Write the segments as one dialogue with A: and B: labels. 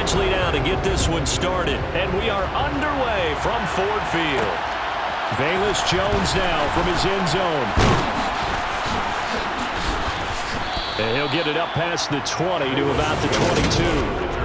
A: Ridgely now to get this one started. And we are underway from Ford Field. Velus Jones now from his end zone. And he'll get it up past the 20 to about the 22.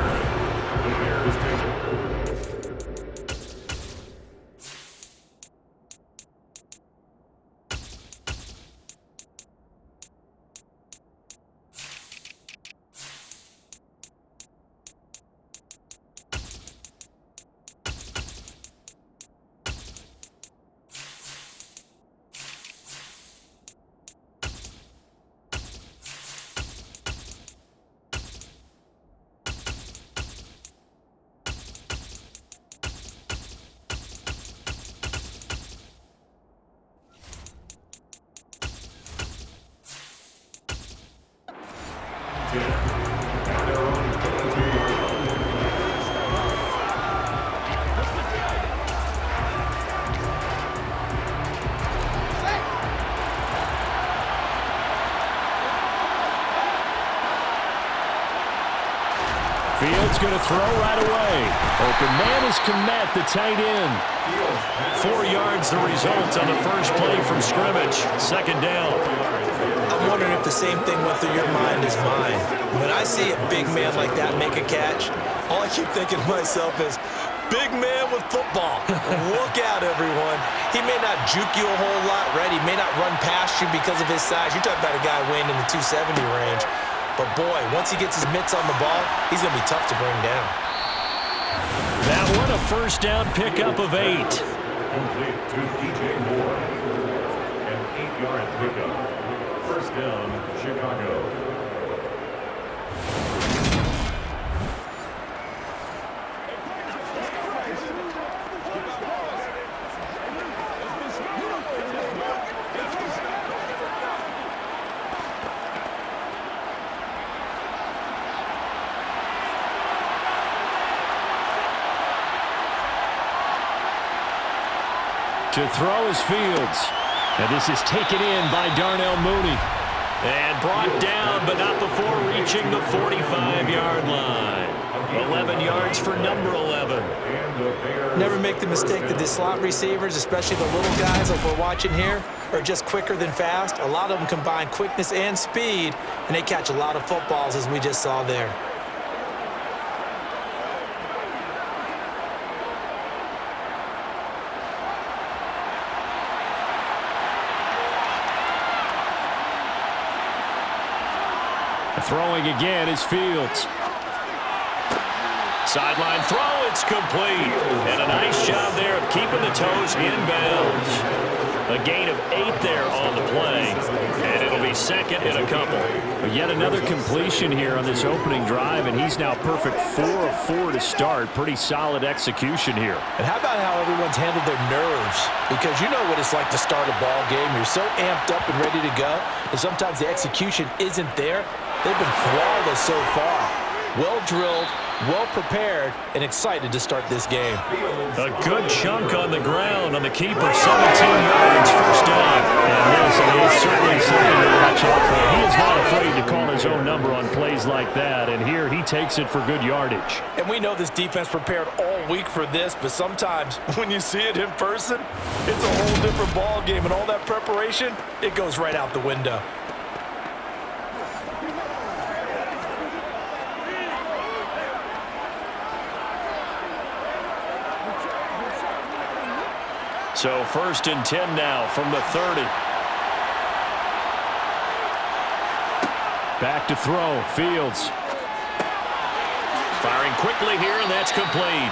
A: Fields going to throw right away. Open man is Kmet, the tight end. 4 yards the result on the first play from scrimmage. Second down.
B: I'm wondering if the same thing went through your mind as mine. When I see a big man like that make a catch, all I keep thinking to myself is, big man with football. Look out, everyone. He may not juke you a whole lot, right? He may not run past you because of his size. You're talking about a guy weighing in the 270 range. But, boy, once he gets his mitts on the ball, he's going to be tough to bring down.
A: That one a first down pickup of 8.
C: Complete to DJ Moore. An 8-yard pickup. First down, Chicago.
A: To throw is Fields. And this is taken in by Darnell Mooney. And brought down, but not before reaching the 45-yard line. 11 yards for number 11.
B: Never make the mistake that the slot receivers, especially the little guys like we're watching here, are just quicker than fast. A lot of them combine quickness and speed, and they catch a lot of footballs, as we just saw there.
A: Throwing again is Fields. Sideline throw, it's complete. And a nice job there of keeping the toes in bounds. A gain of 8 there on the play. And it'll be second and a couple.
D: But yet another completion here on this opening drive, and he's now perfect 4 of 4 to start. Pretty solid execution here.
B: And how about how everyone's handled their nerves? Because you know what it's like to start a ball game. You're so amped up and ready to go, and sometimes the execution isn't there. They've been flawless so far. Well drilled, well prepared, and excited to start this game.
A: A good chunk on the ground on the keeper. 17 yards, first down.
D: And this is certainly something to watch out for. He is not afraid to call his own number on plays like that, and here he takes it for good yardage.
B: And we know this defense prepared all week for this, but sometimes when you see it in person, it's a whole different ball game, and all that preparation, it goes right out the window.
A: So first and 10 now from the 30.
D: Back to throw, Fields.
A: Firing quickly here, and that's complete.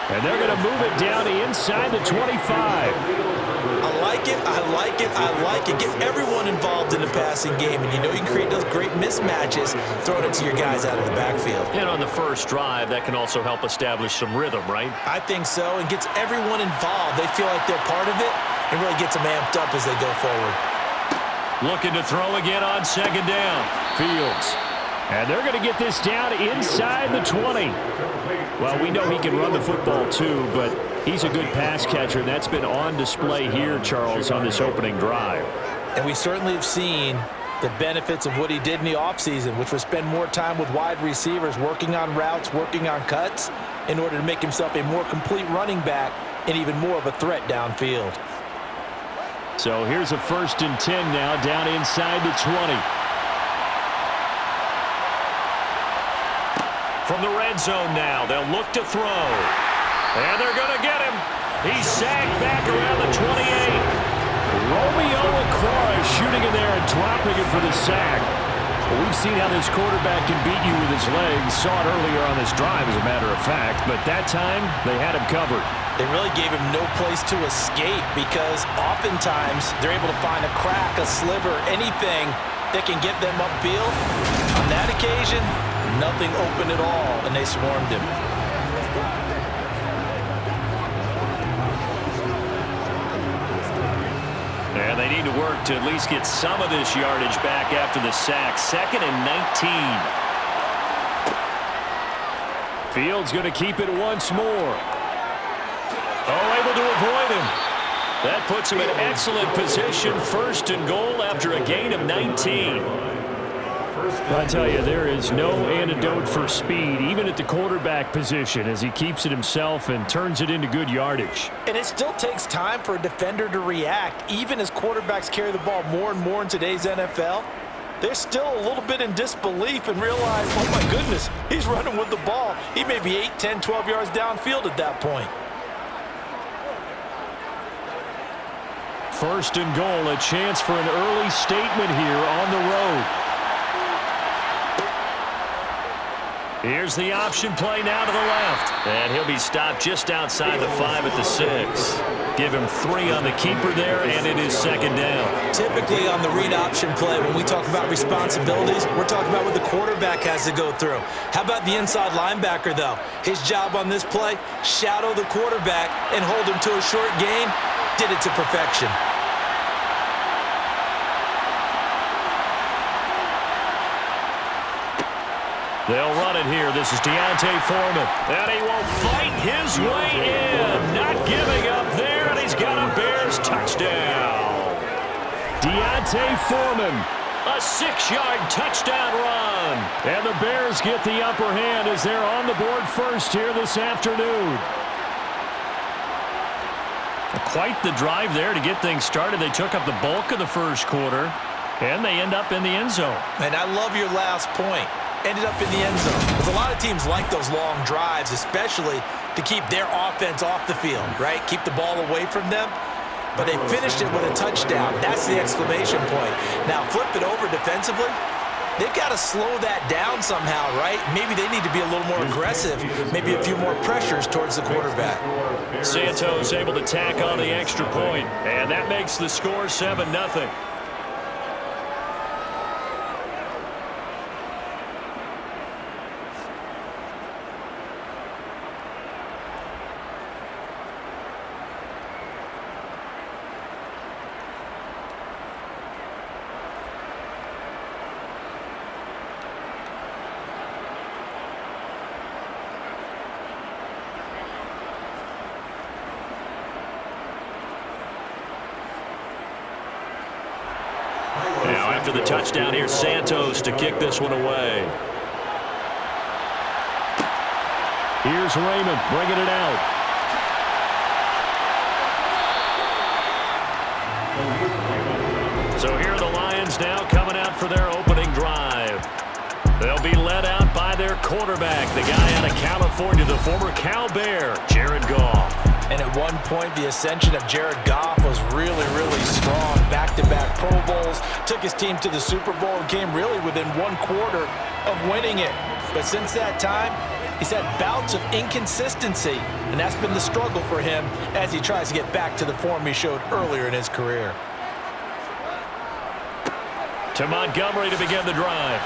D: And they're going to move it down to inside the 25.
B: I like it, I like it, I like it. Get everyone involved in the passing game, and you know you can create those great mismatches throwing it to your guys out of the backfield.
A: And on the first drive, that can also help establish some rhythm, right?
B: I think so, and gets everyone involved. They feel like they're part of it, and really gets them amped up as they go forward.
A: Looking to throw again on second down.
D: Fields. And they're going to get this down inside the 20. Well, we know he can run the football too, but he's a good pass catcher, and that's been on display here, Charles, on this opening drive.
B: And we certainly have seen The benefits of what he did in the offseason, which was spend more time with wide receivers, working on routes, working on cuts, in order to make himself a more complete running back and even more of a threat downfield.
D: So here's a 1st and 10 now, down inside the 20.
A: From the red zone now, they'll look to throw. And they're going to get him. He's sacked back around the 28.
D: Romeo Okwara shooting in there and dropping it for the sack. Well, we've seen how this quarterback can beat you with his legs. Saw it earlier on this drive, as a matter of fact. But that time, they had him covered.
B: They really gave him no place to escape because oftentimes they're able to find a crack, a sliver, anything that can get them upfield. On that occasion, nothing open at all, and they swarmed him.
A: And they need to work to at least get some of this yardage back after the sack. 2nd and 19.
D: Fields going to keep it once more.
A: Oh, able to avoid him. That puts him in excellent position. 1st and goal after a gain of 19.
D: I tell you, there is no antidote for speed, even at the quarterback position, as he keeps it himself and turns it into good yardage.
B: And it still takes time for a defender to react. Even as quarterbacks carry the ball more and more in today's NFL, they're still a little bit in disbelief and realize, oh my goodness, he's running with the ball. He may be 8, 10, 12 yards downfield at that point.
D: 1st and goal, a chance for an early statement here on the road.
A: Here's the option play now to the left. And he'll be stopped just outside the 5 at the 6. Give him 3 on the keeper there, and it is 2nd down.
B: Typically on the read option play, when we talk about responsibilities, we're talking about what the quarterback has to go through. How about the inside linebacker, though? His job on this play, shadow the quarterback and hold him to a short gain. Did it to perfection.
A: They'll run it here. This is Deontay Foreman. And he will fight his way in. Not giving up there, and he's got a Bears touchdown.
D: Deontay Foreman.
A: A 6-yard touchdown run.
D: And the Bears get the upper hand as they're on the board first here this afternoon.
A: Quite the drive there to get things started. They took up the bulk of the first quarter, and they end up in the end zone.
B: And I love your last point. Ended up in the end zone. Because a lot of teams like those long drives, especially to keep their offense off the field, right? Keep the ball away from them. But they finished it with a touchdown. That's the exclamation point. Now, flip it over defensively. They've got to slow that down somehow, right? Maybe they need to be a little more aggressive. Maybe a few more pressures towards the quarterback.
A: Santos able to tack on the extra point, and that makes the score 7-0. Now after the touchdown, here's Santos to kick this one away.
D: Here's Raymond bringing it out.
A: So here are the Lions now coming out for their opening drive. They'll be led out by their quarterback, the guy out of California, the former Cal Bear, Jared Goff.
B: And at one point, the ascension of Jared Goff was really, really strong. Back-to-back Pro Bowls, took his team to the Super Bowl and came really within 1 quarter of winning it. But since that time, he's had bouts of inconsistency, and that's been the struggle for him as he tries to get back to the form he showed earlier in his career.
A: To Montgomery to begin the drive.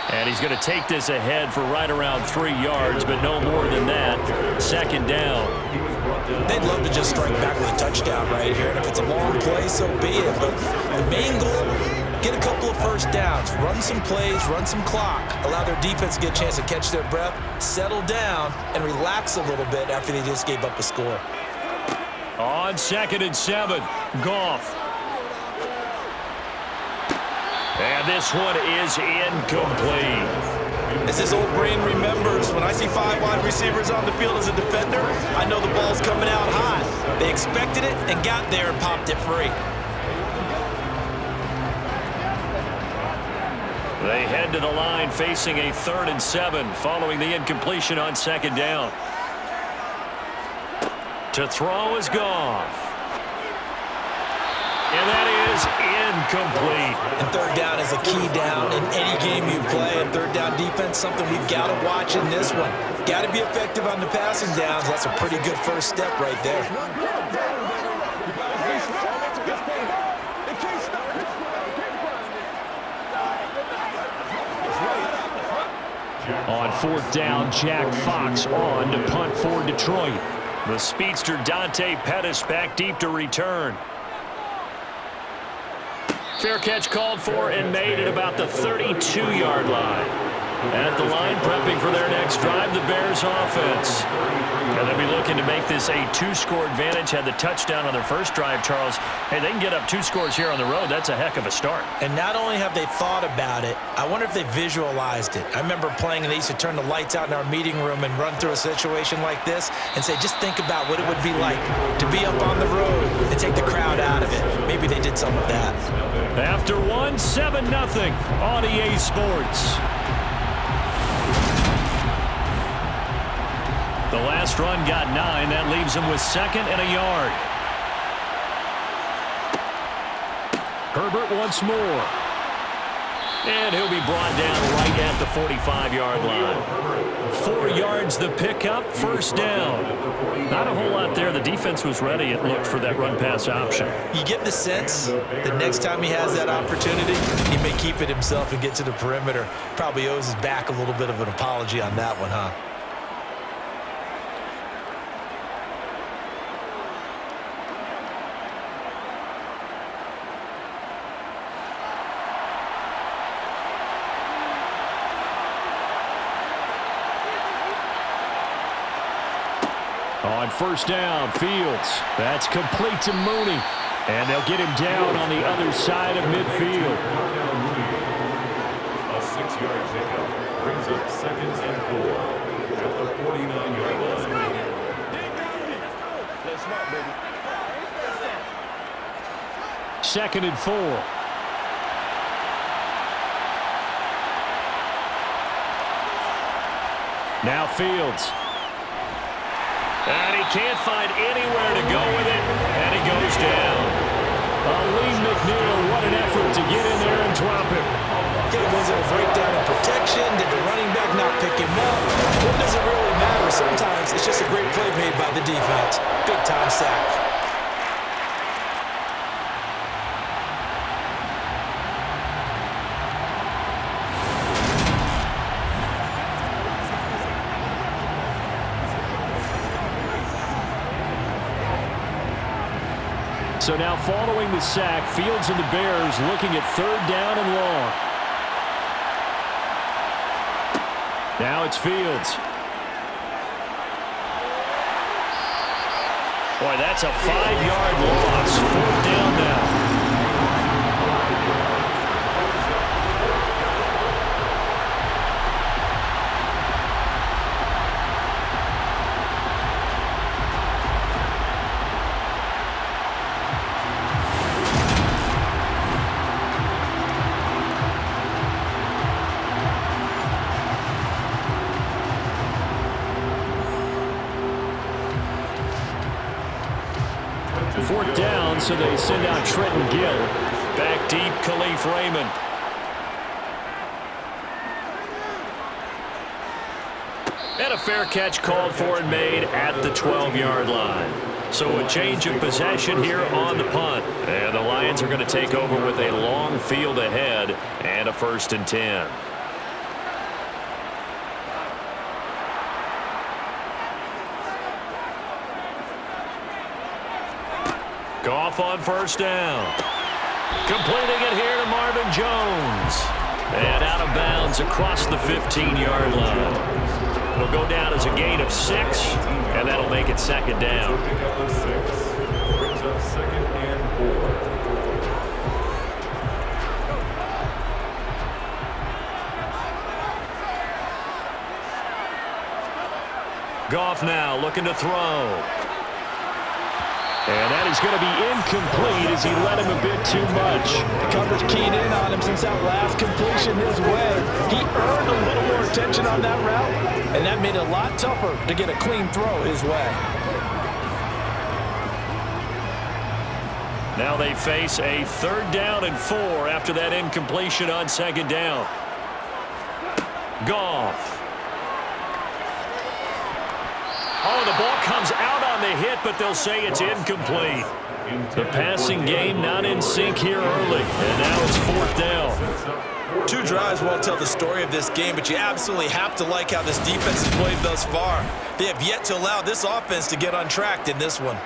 A: And he's going to take this ahead for right around 3 yards, but no more than that. 2nd down.
B: They'd love to just strike back with a touchdown right here. And if it's a long play, so be it. But the main goal, get a couple of first downs, run some plays, run some clock, allow their defense to get a chance to catch their breath, settle down, and relax a little bit after they just gave up a score.
A: On 2nd and 7, Goff. And this one is incomplete.
B: As his old brain remembers, when I see 5 wide receivers on the field as a defender, I know the ball's coming out hot. They expected it and got there and popped it free.
A: They head to the line facing a 3rd and 7 following the incompletion on 2nd down. To throw is Goff. And that is incomplete.
B: And 3rd down is a key down in any game you play. And 3rd down defense, something we've got to watch in this one. Got to be effective on the passing downs. That's a pretty good first step right there.
D: On 4th down, Jack Fox on to punt for Detroit.
A: The speedster Dante Pettis back deep to return. Fair catch called for and made at about the 32-yard line. At the line, prepping for their next drive, the Bears offense. And they'll be looking to make this a 2-score advantage. Had the touchdown on their first drive, Charles. Hey, they can get up 2 scores here on the road. That's a heck of a start.
B: And not only have they thought about it, I wonder if they visualized it. I remember playing and they used to turn the lights out in our meeting room and run through a situation like this and say, just think about what it would be like to be up on the road and take the crowd out of it. Maybe they did some of that.
A: After 7-0 on EA Sports. The last run got 9. That leaves him with 2nd and a yard. Herbert once more. And he'll be brought down right at the 45-yard line. 4 yards the pickup, 1st down. Not a whole lot there. The defense was ready. It looked for that run-pass option.
B: You get the sense that next time he has that opportunity, he may keep it himself and get to the perimeter. Probably owes his back a little bit of an apology on that one, huh?
D: On 1st down, Fields. That's complete to Mooney. And they'll get him down on the other side of midfield.
C: A 6-yard pickup brings up 2nd and 4 at the 49-yard line.
E: Play smart, baby.
D: 2nd and 4. Now Fields.
A: And he can't find anywhere to go with it, and he goes down.
D: Lee McNeil, what an effort to get in there and drop him.
B: Okay, was it a breakdown in protection? Did the running back not pick him up? What does it really matter? Sometimes it's just a great play made by the defense. Big time sack.
D: So now following the sack, Fields and the Bears looking at 3rd down and long. Now it's Fields.
A: Boy, that's a 5-yard loss. 4th down now.
D: Fourth down, so they send out Trenton Gill.
A: Back deep, Khalif Raymond. And a fair catch called for and made at the 12-yard line. So a change of possession here on the punt. And the Lions are going to take over with a long field ahead and a 1st and 10. Goff on 1st down. Completing it here to Marvin Jones. And out of bounds across the 15-yard line. It'll go down as a gain of 6, and that'll make it 2nd down.
C: Pickup of 6 brings up 2nd and 4.
A: Goff now looking to throw.
D: And that is going to be incomplete as he led him a bit too much.
B: The coverage keyed in on him since that last completion his way. He earned a little more attention on that route, and that made it a lot tougher to get a clean throw his way.
A: Now they face a 3rd down and 4 after that incompletion on 2nd down. Goff. Oh, the ball comes out on the hit, but they'll say it's incomplete. The passing game not in sync here early, and now it's 4th down.
B: 2 drives won't tell the story of this game, but you absolutely have to like how this defense has played thus far. They have yet to allow this offense to get untracked in this one.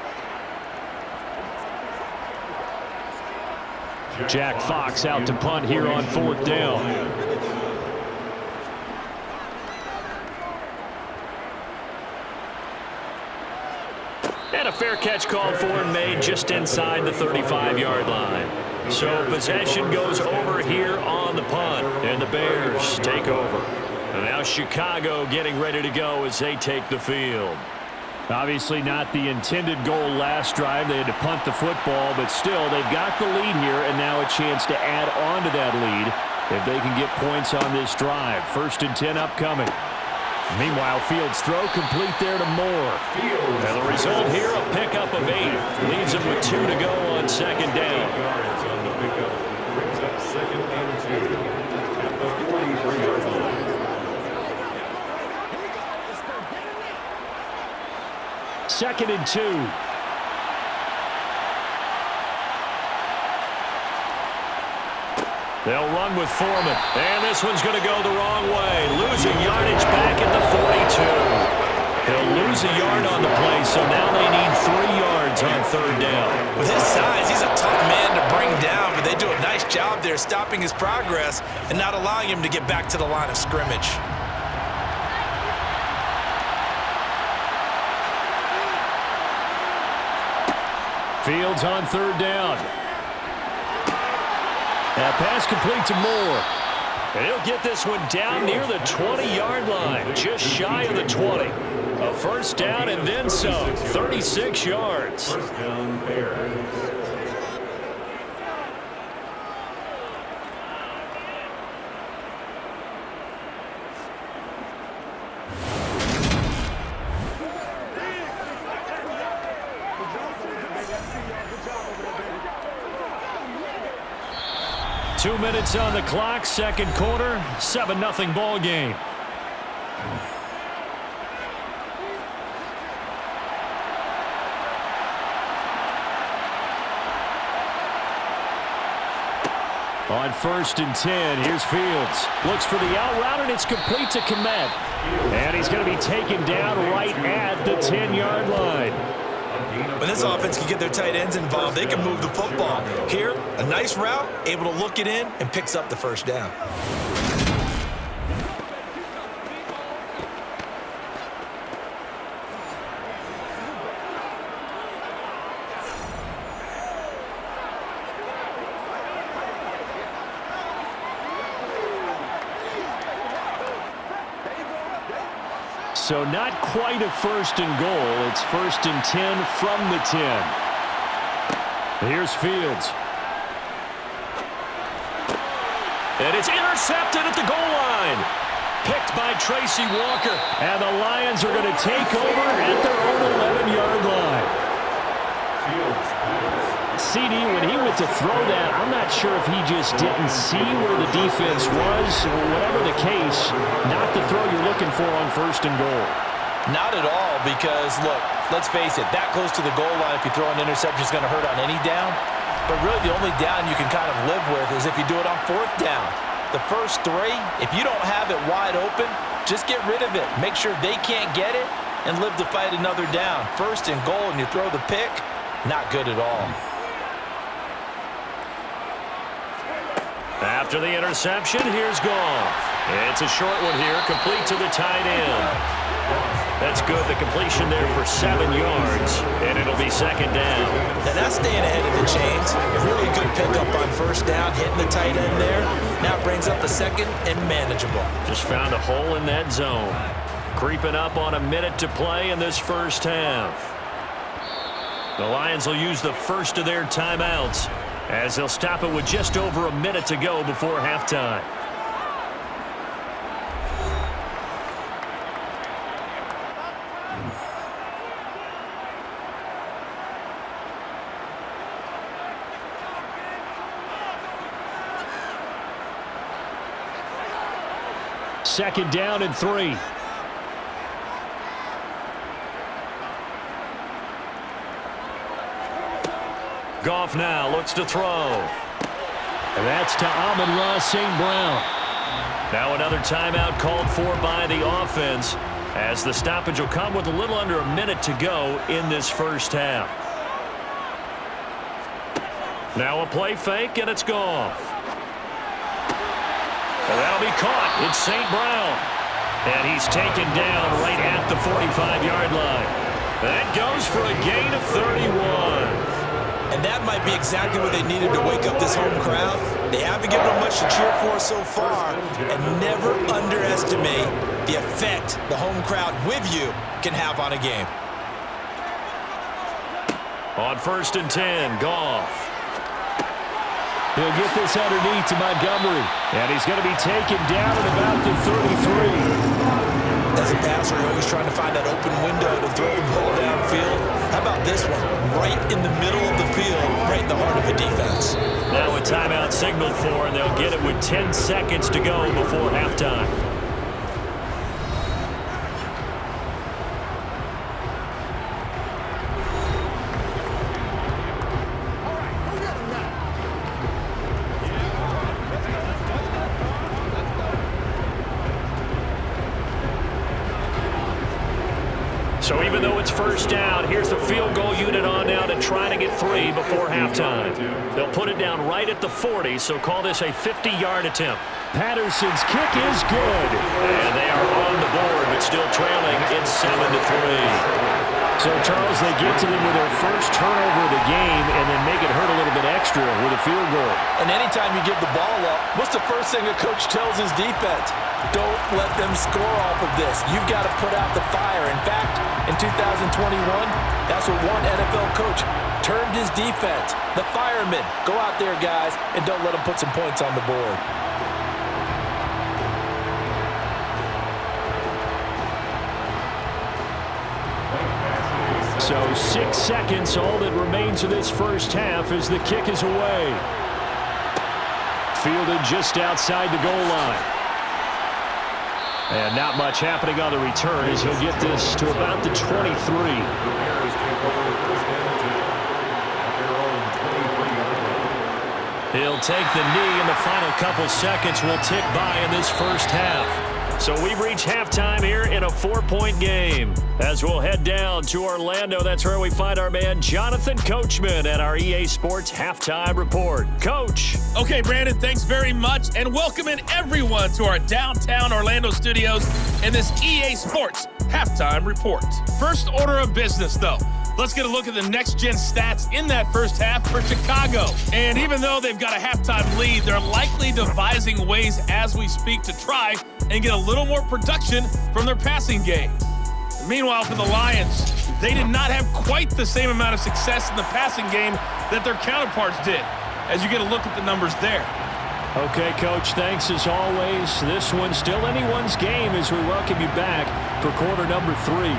D: Jack Fox out to punt here on 4th down.
A: And a fair catch called for and made just inside the 35-yard line. So possession goes over here on the punt, and the Bears take over. And now Chicago getting ready to go as they take the field.
D: Obviously not the intended goal last drive. They had to punt the football, but still they've got the lead here, and now a chance to add on to that lead if they can get points on this drive. 1st and 10 upcoming. Meanwhile, Fields' throw complete there to Moore.
A: And the result here, a pickup of 8. Leaves him with 2 to go on 2nd down.
C: Yards on the pickup. Brings up 2nd and 2 at the 43-yard line.
D: 2nd and 2.
A: They'll run with Foreman. And this one's going to go the wrong way. Losing yardage back at the 42. They'll lose a yard on the play, so now they need 3 yards on 3rd down.
B: With his size, he's a tough man to bring down, but they do a nice job there stopping his progress and not allowing him to get back to the line of scrimmage.
D: Fields on 3rd down. That pass complete to Moore.
A: And he'll get this one down near the 20-yard line, just shy of the 20. A 1st down and then some, 36 yards.
C: 1st down, Bears.
D: Two minutes on the clock, 2nd quarter, 7-0 ball game. On 1st and 10, here's Fields. Looks for the out route, and it's complete to Komet. And he's going to be taken down right at the 10-yard line.
B: When this offense can get their tight ends involved, they can move the football. Here, a nice route, able to look it in, and picks up the 1st down.
D: So not quite a 1st and goal. It's 1st and 10 from the 10. Here's Fields.
A: And it's intercepted at the goal line. Picked by Tracy Walker.
D: And the Lions are going to take over at their own 11-yard line. CD, when he went to throw that, I'm not sure if he just didn't see where the defense was. Whatever the case, not the throw you're looking for on 1st and goal.
B: Not at all, because, look, let's face it, that close to the goal line, if you throw an interception, is going to hurt on any down. But really, the only down you can kind of live with is if you do it on 4th down. The first 3, if you don't have it wide open, just get rid of it. Make sure they can't get it and live to fight another down. 1st and goal, and you throw the pick, not good at all.
A: After the interception, here's Goff. It's a short one here, complete to the tight end. That's good. The completion there for 7 yards, and it'll be 2nd down.
B: And that's staying ahead of the chains. Really good pickup on 1st down, hitting the tight end there. Now brings up the 2nd and manageable.
A: Just found a hole in that zone. Creeping up on a minute to play in this first half. The Lions will use the first of their timeouts as they'll stop it with just over a minute to go before halftime.
D: Second down and 3.
A: Goff now looks to throw.
D: And that's to Amon-Ra St. Brown.
A: Now another timeout called for by the offense as the stoppage will come with a little under a minute to go in this first half. Now a play fake, and it's Goff. And that'll be caught. It's St. Brown. And he's taken down right at the 45-yard line. That goes for a gain of 31.
B: And that might be exactly what they needed to wake up this home crowd. They haven't given them much to cheer for so far. And never underestimate the effect the home crowd with you can have on a game.
A: On 1st and 10, Goff.
D: He'll get this underneath to Montgomery. And he's going to be taken down at about the 33.
B: As a passer, you're always trying to find that open window to throw the ball downfield. How about this one? Right in the middle of the field, right in the heart of the defense.
A: Now a timeout signaled for, and they'll get it with 10 seconds to go before halftime. So even though it's first down, here's the field goal unit on now to try to get 3 before halftime. They'll put it down right at the 40, so call this a 50-yard attempt.
D: Patterson's kick is good.
A: And they are on the board, but still trailing. It's 7-3.
D: So, Charles, they get to them with their first turnover of the game and then make it hurt a little bit extra with a field goal.
B: And anytime you give the ball up, what's the first thing a coach tells his defense? Don't let them score off of this. You've got to put out the fire. In fact, in 2021, that's what one NFL coach termed his defense. The firemen. Go out there, guys, and don't let them put some points on the board.
D: So 6 seconds, all that remains of this first half as the kick is away. Fielded just outside the goal line. And not much happening on the return as he'll get this to about the 23.
A: He'll take the knee, and the final couple seconds will tick by in this first half. So we've reached halftime here in a 4-point game. As we'll head down to Orlando, that's where we find our man Jonathan Coachman at our EA Sports Halftime Report. Coach.
E: Okay, Brandon, thanks very much, and welcome in everyone to our downtown Orlando studios in this EA Sports Halftime Report. First order of business, though. Let's get a look at the next-gen stats in that first half for Chicago. And even though they've got a halftime lead, they're likely devising ways as we speak to try and get a little more production from their passing game. Meanwhile, for the Lions, they did not have quite the same amount of success in the passing game that their counterparts did, as you get a look at the numbers there.
D: Okay, Coach, thanks as always. This one's still anyone's game as we welcome you back for quarter number 3.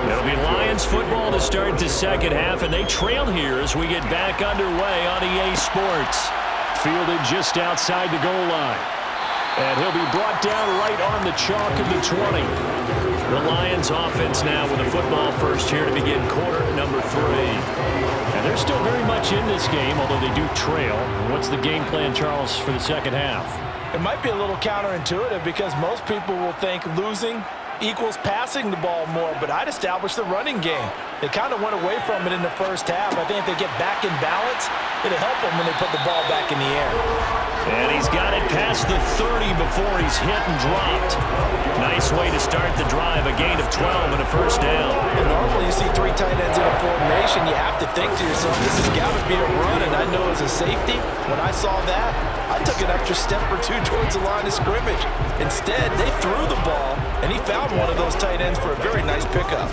A: It'll be Lions football to start the second half, and they trail here as we get back underway on EA Sports.
D: Fielded just outside the goal line. And he'll be brought down right on the chalk of the 20.
A: The Lions offense now with the football first here to begin quarter number 3.
D: And they're still very much in this game, although they do trail. What's the game plan, Charles, for the second half?
B: It might be a little counterintuitive because most people will think losing equals passing the ball more, but I'd establish the running game. They kind of went away from it in the first half. I think if they get back in balance, it'll help them when they put the ball back in the air.
A: And he's got it past the 30 before he's hit and dropped. Nice way to start the drive, a gain of 12 and a first down.
B: And normally you see 3 tight ends in a formation, you have to think to yourself, this has got to be a run, and I know as a safety, when I saw that, I took an extra step or two towards the line of scrimmage. Instead, they threw the ball, and he found one of those tight ends for a very nice pickup.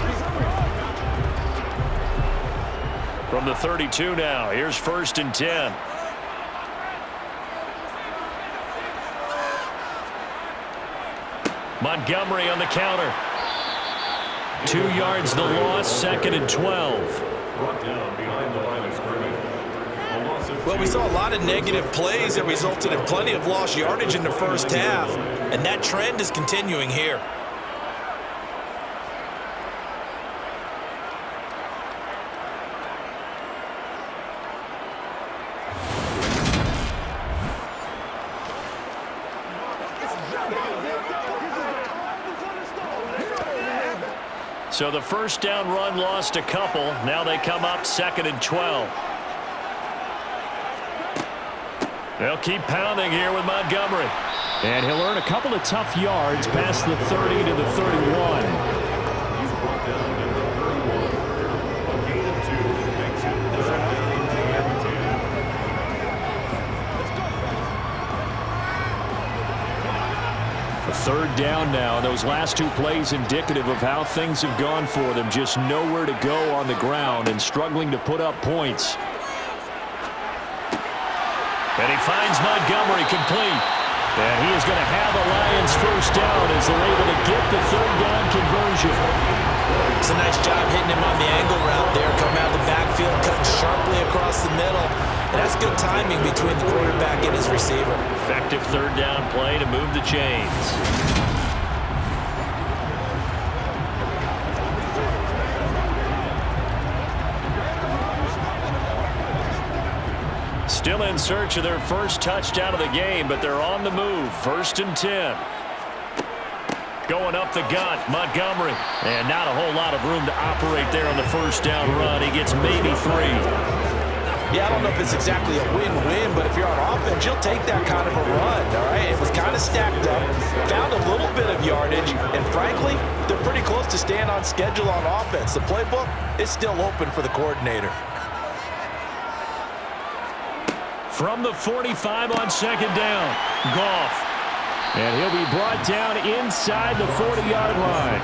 A: From the 32 now, here's 1st and 10. Montgomery on the counter. 2 yards the loss, 2nd and 12.
C: Brought down behind the line of scrimmage. A loss of
B: Well, we saw a lot of negative plays that resulted in plenty of lost yardage in the first half, and that trend is continuing here.
A: So the first down run lost a couple. Now they come up 2nd and 12. They'll keep pounding here with Montgomery.
D: And he'll earn a couple of tough yards past the 30 to the 31.
C: He's brought down at the 31. A gain of 2 makes it 7th and 10.
D: A 3rd down now. Those last 2 plays indicative of how things have gone for them. Just nowhere to go on the ground and struggling to put up points.
A: And he finds Montgomery complete. And he is going to have a Lions first down as they're able to get the 3rd down conversion.
B: It's a nice job hitting him on the angle route there. Coming out of the backfield, cutting sharply across the middle. And that's good timing between the quarterback and his receiver.
A: Effective 3rd down play to move the chains. Still in search of their first touchdown of the game, but they're on the move. 1st and 10. Going up the gut, Montgomery. And not a whole lot of room to operate there on the first down run. He gets maybe 3.
B: Yeah, I don't know if it's exactly a win-win, but if you're on offense, you'll take that kind of a run, all right? It was kind of stacked up, found a little bit of yardage, and frankly, they're pretty close to staying on schedule on offense. The playbook is still open for the coordinator.
A: From the 45 on 2nd down, Goff.
D: And he'll be brought down inside the 40-yard line.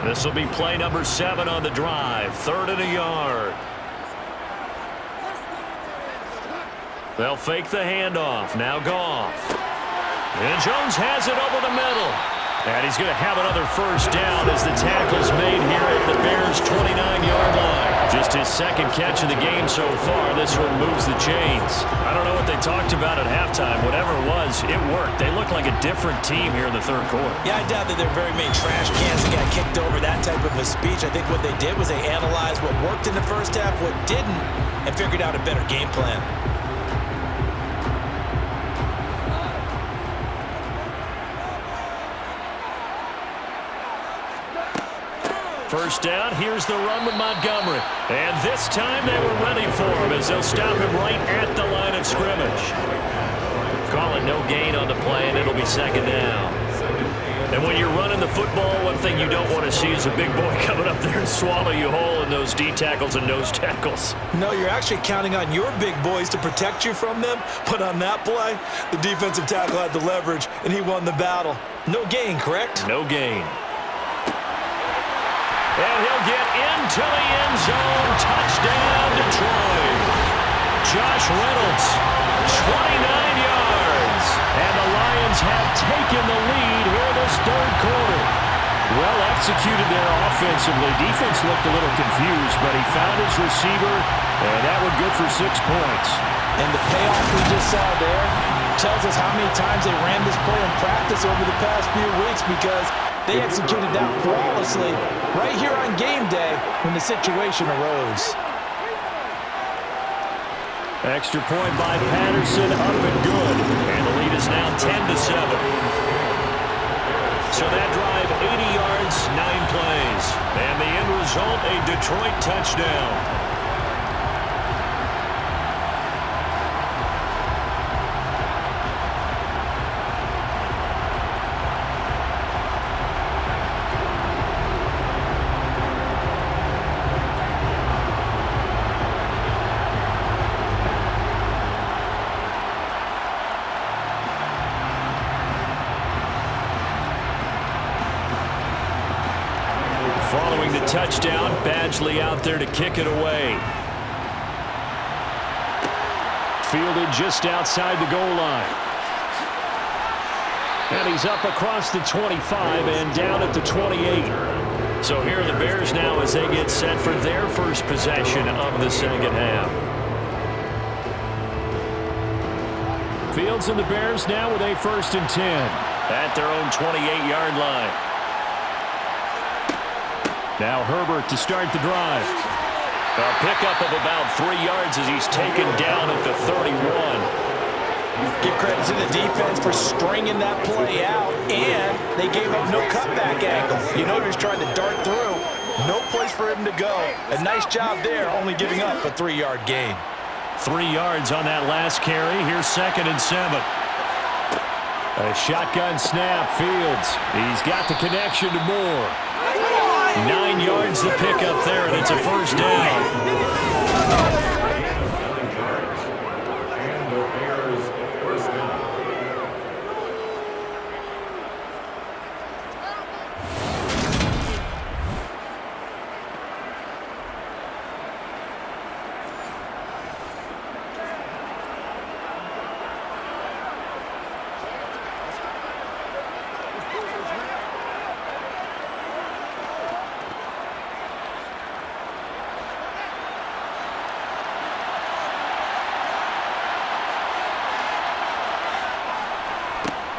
A: This will be play number 7 on the drive. 3rd and a yard. They'll fake the handoff. Now Goff. And Jones has it over the middle. And he's going to have another first down as the tackle's made here at the Bears' 29-yard line. Just his 2nd catch of the game so far. This one moves the chains. I don't know what they talked about at halftime. Whatever it was, it worked. They look like a different team here in the 3rd quarter.
B: Yeah, I doubt that there are very many trash cans that got kicked over, that type of a speech. I think what they did was they analyzed what worked in the first half, what didn't, and figured out a better game plan.
A: First down, here's the run with Montgomery. And this time they were ready for him as they'll stop him right at the line of scrimmage. Call it no gain on the play, and it'll be 2nd down. And when you're running the football, one thing you don't want to see is a big boy coming up there and swallow you whole in those D tackles and nose tackles.
B: No, you're actually counting on your big boys to protect you from them, but on that play, the defensive tackle had the leverage, and he won the battle. No gain, correct?
A: No gain. And he'll get into the end zone. Touchdown, Detroit. Josh Reynolds, 29 yards. And the Lions have taken the lead here this 3rd quarter. Well executed there offensively. Defense looked a little confused, but he found his receiver, and that one good for 6 points.
B: And the payoff we just saw there tells us how many times they ran this play in practice over the past few weeks, because they executed that flawlessly right here on game day when the situation arose.
A: Extra point by Patterson, up and good. And the lead is now 10-7. So that drive, 80 yards, 9 plays. And the end result, a Detroit touchdown. Following the touchdown, Badgley out there to kick it away. Fielded just outside the goal line. And he's up across the 25 and down at the 28. So here are the Bears now as they get set for their first possession of the second half. Fields and the Bears now with a 1st and 10 at their own 28-yard line. Now Herbert to start the drive. A pickup of about 3 yards as he's taken down at the 31.
B: Give credit to the defense for stringing that play out, and they gave up no cutback angle. You know he was trying to dart through. No place for him to go. A nice job there, only giving up a 3-yard gain.
A: 3 yards on that last carry. Here's 2nd and 7. A shotgun snap, Fields. He's got the connection to Moore. 9 yards to pick up there, and it's a 1st down.
C: And the Bears first down.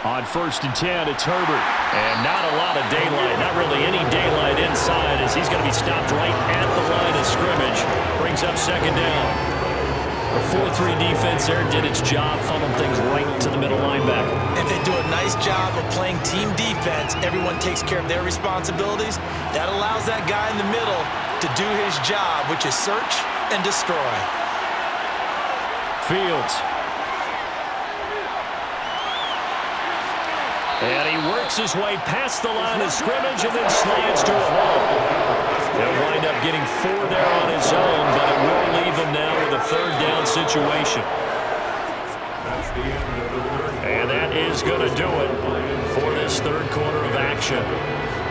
A: On 1st and 10, it's Herbert. And not a lot of daylight, not really any daylight inside, as he's going to be stopped right at the line of scrimmage. Brings up 2nd down. The 4-3 defense there did its job, funneling things right to the middle linebacker.
B: If they do a nice job of playing team defense, everyone takes care of their responsibilities. That allows that guy in the middle to do his job, which is search and destroy.
A: Fields. And he works his way past the line of scrimmage and then slides to a hole. He'll wind up getting 4 there on his own, but it will leave him now with a 3rd down situation.
C: That's the end of the third.
A: And that is going to do it for this 3rd quarter of action.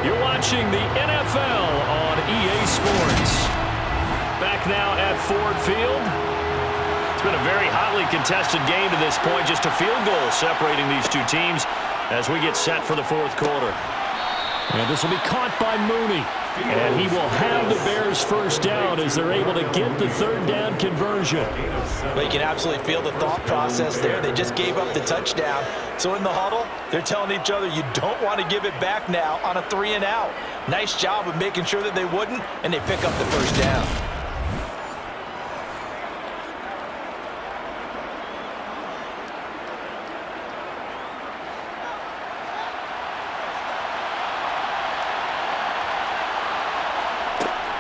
A: You're watching the NFL on EA Sports. Back now at Ford Field. It's been a very hotly contested game to this point. Just a field goal separating these two teams as we get set for the 4th quarter. And this will be caught by Mooney. And he will have the Bears' 1st down as they're able to get the 3rd down conversion.
B: Well, you can absolutely feel the thought process there. They just gave up the touchdown. So in the huddle, they're telling each other, you don't want to give it back now on a 3 and out. Nice job of making sure that they wouldn't, and they pick up the 1st down.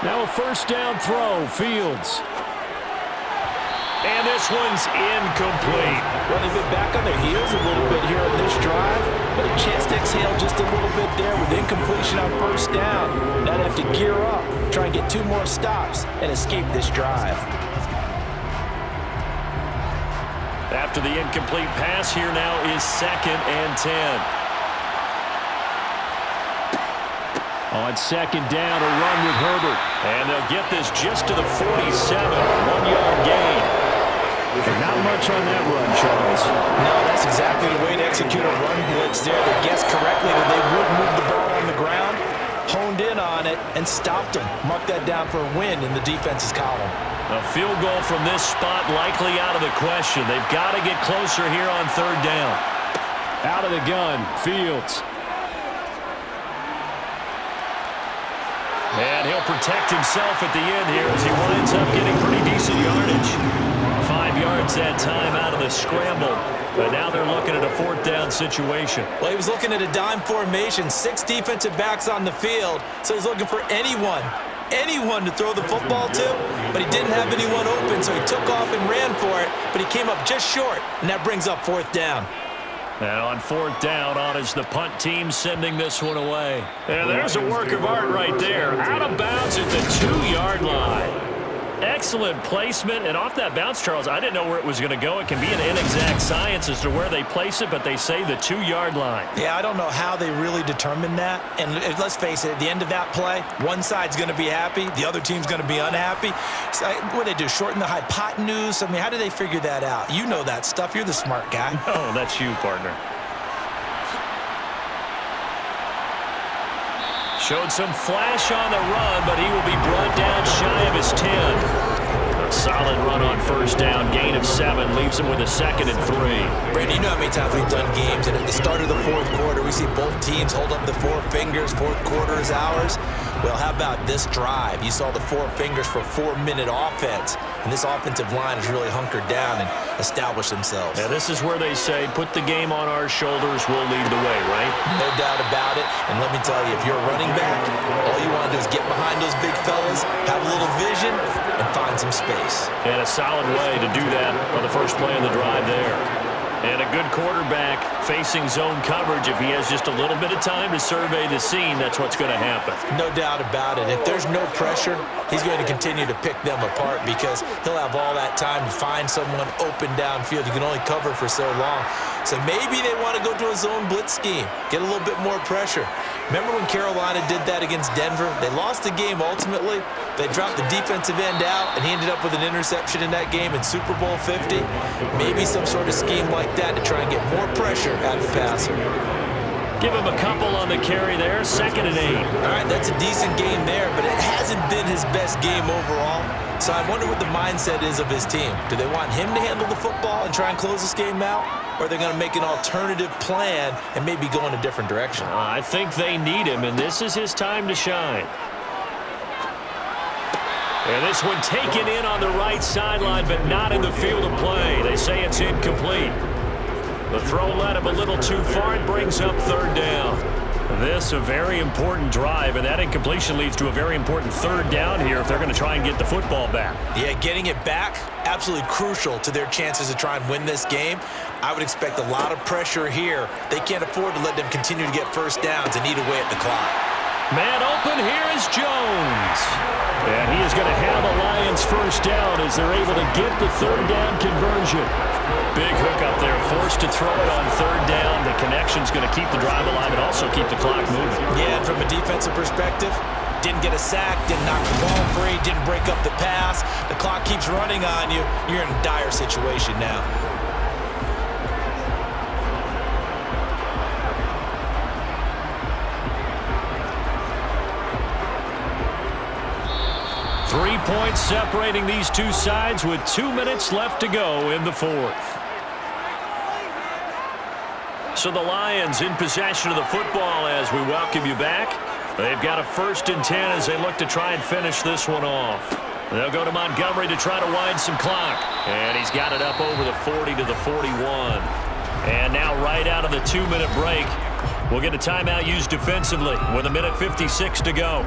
A: Now a 1st down throw, Fields. And this one's incomplete.
B: Well, they've been back on their heels a little bit here on this drive, but a chance to exhale just a little bit there with incompletion on 1st down. Now they have to gear up, try and get 2 more stops, and escape this drive.
A: After the incomplete pass, here now is 2nd and 10. On 2nd down, a run with Herbert. And they'll get this just to the 47, 1-yard gain. Not much on that run, Charles.
B: No, that's exactly the way to execute a run blitz there. They guessed correctly that they would move the ball on the ground, honed in on it, it and stopped them. Mark that down for a win in the defense's column.
A: A field goal from this spot likely out of the question. They've got to get closer here on third down.
D: Out of the gun, Fields.
A: And he'll protect himself at the end here as he winds up getting pretty decent yardage. 5 yards that time out of the scramble. But now they're looking at a fourth down situation.
B: Well, he was looking at a dime formation, 6 defensive backs on the field. So he's looking for anyone to throw the football to. But he didn't have anyone open, so he took off and ran for it. But he came up just short, and that brings up fourth down.
A: And on fourth down, on is the punt team sending this one away. And there's a work of art right there. Out of bounds at the 2-yard line. Excellent placement. And off that bounce, Charles, I didn't know where it was going to go. It can be an inexact science as to where they place it, but they say the 2-yard line.
B: Yeah, I don't know how they really determined that. And let's face it, at the end of that play, one side's going to be happy, the other team's going to be unhappy. So what do they do, shorten the hypotenuse? I mean, how do they figure that out? You know that stuff. You're the smart guy.
A: Oh, that's you, partner. Showed some flash on the run, but he will be brought down shy of his 10. A solid run on first down, gain of 7, leaves him with a 2nd and 3.
B: Brandon, you know how many times we've done games, and at the start of the fourth quarter, we see both teams hold up the 4 fingers, fourth quarter is ours. Well, how about this drive? You saw the 4 fingers for 4-minute offense, and this offensive line has really hunkered down and established themselves.
A: Yeah, this is where they say, put the game on our shoulders, we'll lead the way, right?
B: No doubt about it, and let me tell you, if you're a running back, all you want to do is get behind those big fellas, have a little vision, and find some space.
A: And a solid way to do that on the first play of the drive there. And a good quarterback facing zone coverage. If he has just a little bit of time to survey the scene, that's what's going to happen.
B: No doubt about it. If there's no pressure, he's going to continue to pick them apart because he'll have all that time to find someone open downfield. He can only cover for so long. So maybe they want to go to a zone blitz scheme, get a little bit more pressure. Remember when Carolina did that against Denver? They lost the game ultimately. They dropped the defensive end out, and he ended up with an interception in that game in Super Bowl 50. Maybe some sort of scheme like that to try and get more pressure out of the passer.
A: Give him a couple on the carry there, 2nd and 8.
B: All right, that's a decent game there, but it hasn't been his best game overall. So I wonder what the mindset is of his team. Do they want him to handle the football and try and close this game out? Or are they going to make an alternative plan and maybe go in a different direction?
A: I think they need him, and this is his time to shine. And this one taken in on the right sideline, but not in the field of play. They say it's incomplete. The throw led him a little too far. It brings up third down. This a very important drive, and that incompletion leads to a very important third down here if they're going to try and get the football back.
B: Yeah, getting it back, absolutely crucial to their chances to try and win this game. I would expect a lot of pressure here. They can't afford to let them continue to get first downs and eat away at the clock.
A: Man open, here is Jones. And he is going to have the Lions first down as they're able to get the third down conversion. Big hook up there, forced to throw it on third down. The connection's going to keep the drive alive and also keep the clock moving.
B: Yeah, and from a defensive perspective, didn't get a sack, didn't knock the ball free, didn't break up the pass. The clock keeps running on you. You're in a dire situation now.
A: Three points separating these two sides with 2 minutes left to go in the fourth. So the Lions in possession of the football as we welcome you back. They've got a 1st and 10 as they look to try and finish this one off. They'll go to Montgomery to try to wind some clock. And he's got it up over the 40 to the 41. And now right out of the 2-minute break, we'll get a timeout used defensively with 1:56 to go.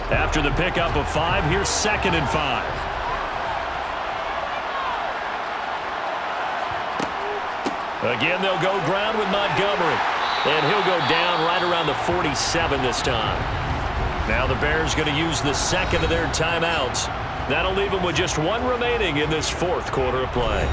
A: After the pickup of 5, here's 2nd and 5. Again, they'll go ground with Montgomery. And he'll go down right around the 47 this time. Now the Bears going to use the 2nd of their timeouts. That'll leave them with just 1 remaining in this 4th quarter of play.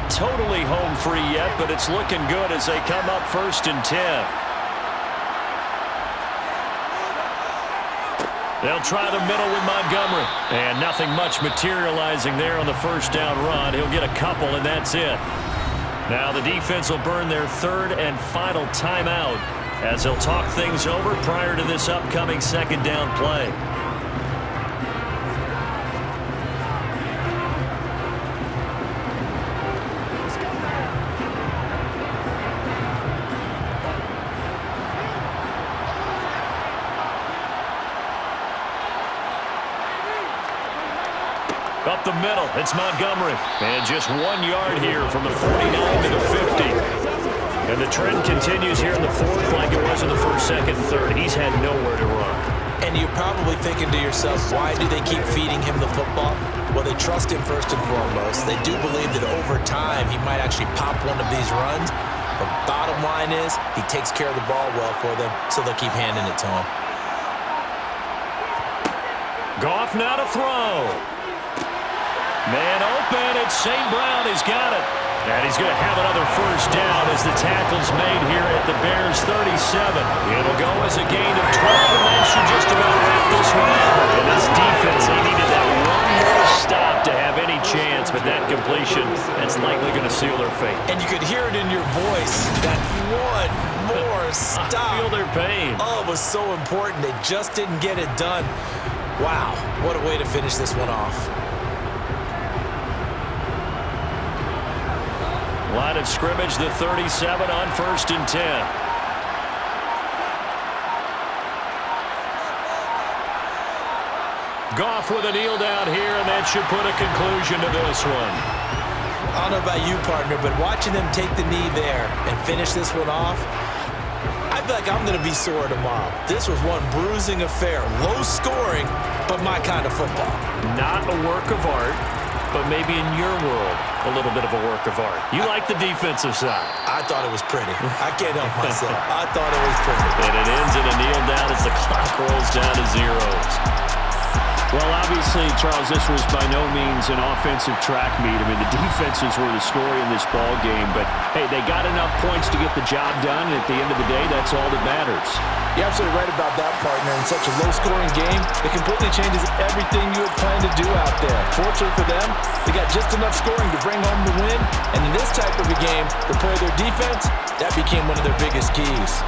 A: not totally home free yet, but it's looking good as they come up 1st and 10. They'll try the middle with Montgomery. And nothing much materializing there on the first down run. He'll get a couple, and that's it. Now the defense will burn their 3rd and final timeout as they'll talk things over prior to this upcoming 2nd down play. Up the middle, it's Montgomery. And just 1 yard here from the 49 to the 50. And the trend continues here in the 4th like it was in the 1st, 2nd, and 3rd. He's had nowhere to run.
B: And you're probably thinking to yourself, why do they keep feeding him the football? Well, they trust him first and foremost. They do believe that over time he might actually pop one of these runs. But bottom line is, he takes care of the ball well for them, so they'll keep handing it to him.
A: Goff now to throw. Man open, it's St. Brown. He's got it. And he's going to have another first down as the tackle's made here at the Bears' 37. It'll go as a gain of 12, and that should just about wrap this one up. And this defense, they needed that one more stop to have any chance, but that completion, that's likely going to seal their fate.
B: And you could hear it in your voice, that one more stop.
A: I feel their pain.
B: Oh, it was so important. They just didn't get it done. Wow, what a way to finish this one off.
A: Line of scrimmage, the 37 on 1st and 10. Goff with a kneel down here, and that should put a conclusion to this one.
B: I don't know about you, partner, but watching them take the knee there and finish this one off, I feel like I'm going to be sore tomorrow. This was one bruising affair. Low scoring, but my kind of football.
A: Not a work of art, but maybe in your world, a little bit of a work of art. You like the defensive side.
B: I thought it was pretty. I can't help myself. I thought it was pretty.
A: And it ends in a kneel down as the clock rolls down to zeros.
D: Well, obviously, Charles, this was by no means an offensive track meet. I mean, the defenses were the story in this ball game, but, hey, they got enough points to get the job done, and at the end of the day, that's all that matters.
F: You're absolutely right about that, partner. In such a low-scoring game, it completely changes everything you had planned to do out there. Fortunately for them, they got just enough scoring to bring home the win, and in this type of a game, to play their defense, that became one of their biggest keys.